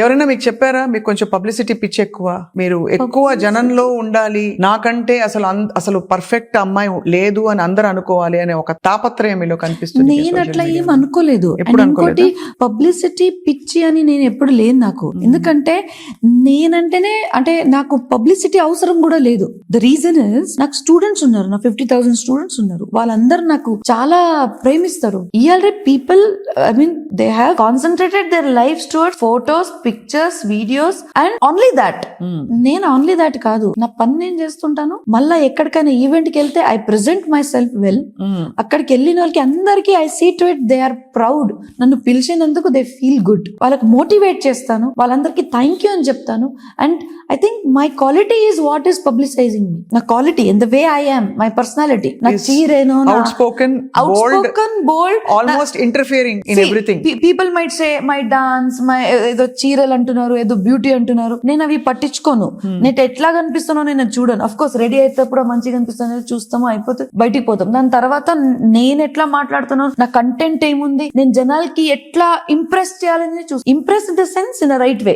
ఎవరైనా మీకు చెప్పారా మీకు కొంచెం పబ్లిసిటీ పిచ్చి ఎక్కువ, మీరు ఎక్కువ జనంలో ఉండాలి, నాకంటే అసలు పర్ఫెక్ట్ అమ్మాయి లేదు అని అందరూ అనుకోవాలి అనే ఒక తాపత్రయం మీలో కనిపిస్తుంది? నేను అట్లా ఏం అనుకోలేదు. ఎప్పుడు ఇంకోటి పబ్లిసిటీ పిచ్చి అని నేను ఎప్పుడు లేదు నాకు. ఎందుకంటే నేనంటేనే అంటే నాకు పబ్లిసిటీ అవసరం కూడా లేదు. ద రీజన్ ఇస్ నాకు స్టూడెంట్స్ ఉన్నారు, నా 50,000 స్టూడెంట్స్ ఉన్నారు. వాళ్ళందరూ నాకు చాలా ప్రేమిస్తారు. ఇవాళ people I mean they have concentrated their life towards photos, pictures, videos and only that. నేను ఓన్లీ దాట్ కాదు, నా పని నేను చేస్తుంటాను. మళ్ళా ఎక్కడికైనా ఈవెంట్ కి వెళ్తే I present myself well. అక్కడికి వెళ్ళిన వాళ్ళకి అందరికీ I see to it they are proud. నన్ను పిలిచినందుకు దే ఫీల్ గుడ్. వాళ్ళకి మోటివేట్ చేస్తాను, వాళ్ళందరికీ థ్యాంక్ యూ అని చెప్తాను. And I think my quality is what is publicising me. నా quality in the way I am, my personality, నా చీరేనో, outspoken, bold, almost interfering in everything. People might say my dance, my ఏదో చీరలు అంటున్నారు, ఏదో beauty అంటున్నారు. నేను అవి పట్టించుకోను. నేను ఎట్లా కనిపిస్తానో నేను చూడను. అఫ్ కోర్స్ రెడీ అయినప్పుడు మంచిగా కనిపిస్తాను, చూస్తాము, అయిపోతే బయటికి పోతాం. దాని తర్వాత నేను ఎట్లా మాట్లాడుతున్నాను, నా కంటెంట్ ఏముంది, నేను జనాలకి ఎట్లా ఇంప్రెస్ చేయాలని impress in the sense in right way.